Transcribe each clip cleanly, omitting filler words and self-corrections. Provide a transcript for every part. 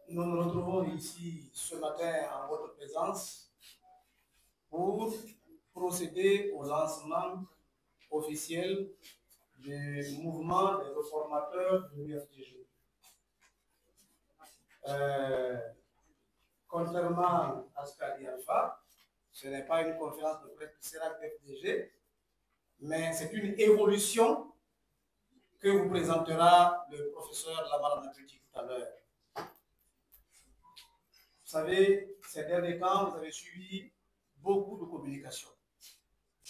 Nous nous retrouvons ici ce matin en votre présence pour procéder au lancement officiel du mouvement des réformateurs de l'UFDG. Contrairement à ce qu'a dit Alpha, ce n'est pas une conférence de presse du CERAC-FDG, mais c'est une évolution que vous présentera le professeur Lamar Nakuti tout à l'heure. Vous savez, ces derniers temps, vous avez suivi beaucoup de communication.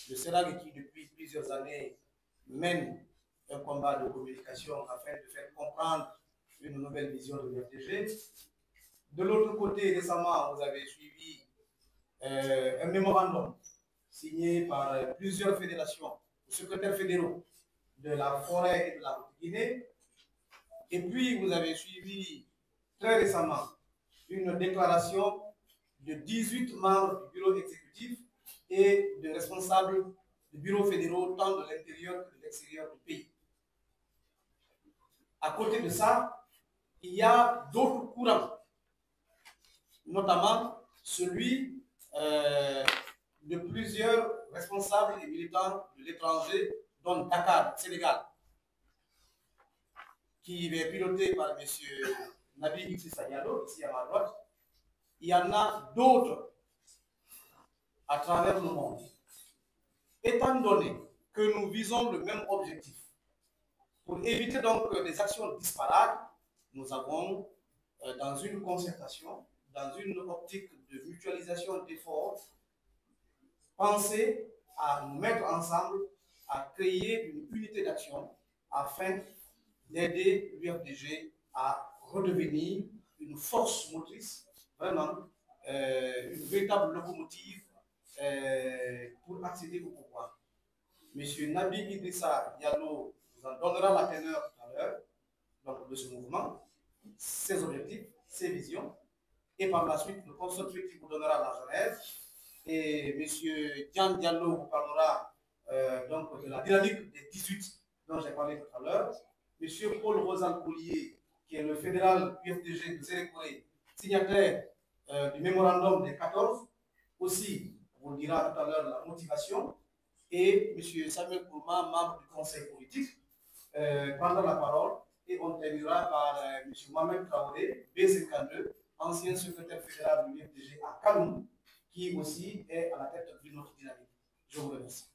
Le CERAC qui, depuis plusieurs années, mène un combat de communication afin de faire comprendre une nouvelle vision de l'UFDG. De l'autre côté, récemment, vous avez suivi un mémorandum signé par plusieurs fédérations, secrétaires fédéraux de la forêt et de la Guinée. Et puis, vous avez suivi très récemment une déclaration de 18 membres du bureau exécutif et de responsables du bureau fédéraux tant de l'intérieur que de l'extérieur du pays. À côté de ça, il y a d'autres courants, notamment celui de plusieurs responsables et militants de l'étranger, dont Dakar, Sénégal, qui est piloté par M. Nabi Idrissa Diallo, ici à ma droite. Il y en a d'autres à travers le monde. Étant donné que nous visons le même objectif, pour éviter donc des actions disparates, nous avons, dans une concertation, dans une optique de mutualisation d'efforts, pensé à nous mettre ensemble, à créer une unité d'action afin d'aider l'UFDG à redevenir une force motrice, vraiment une véritable locomotive pour accéder au pouvoir. Monsieur Nabi Idrissa Diallo vous en donnera la teneur tout à l'heure, donc de ce mouvement, ses objectifs, ses visions, et par la suite, le consul qui vous donnera la genèse, et monsieur Dian Diallo vous parlera donc de la dynamique des 18 dont j'ai parlé tout à l'heure. Monsieur Paul Rosal Coulier, qui est le fédéral UFDG de Sérékoré, signataire du mémorandum des 14, aussi vous dira tout à l'heure la motivation. Et M. Samuel Kourma, membre du conseil politique, prendra la parole et on terminera par M. Mohamed Traoré, B52, ancien secrétaire fédéral de l'UFDG à Kanoum, qui aussi est à la tête d'une autre dynamique. Je vous remercie.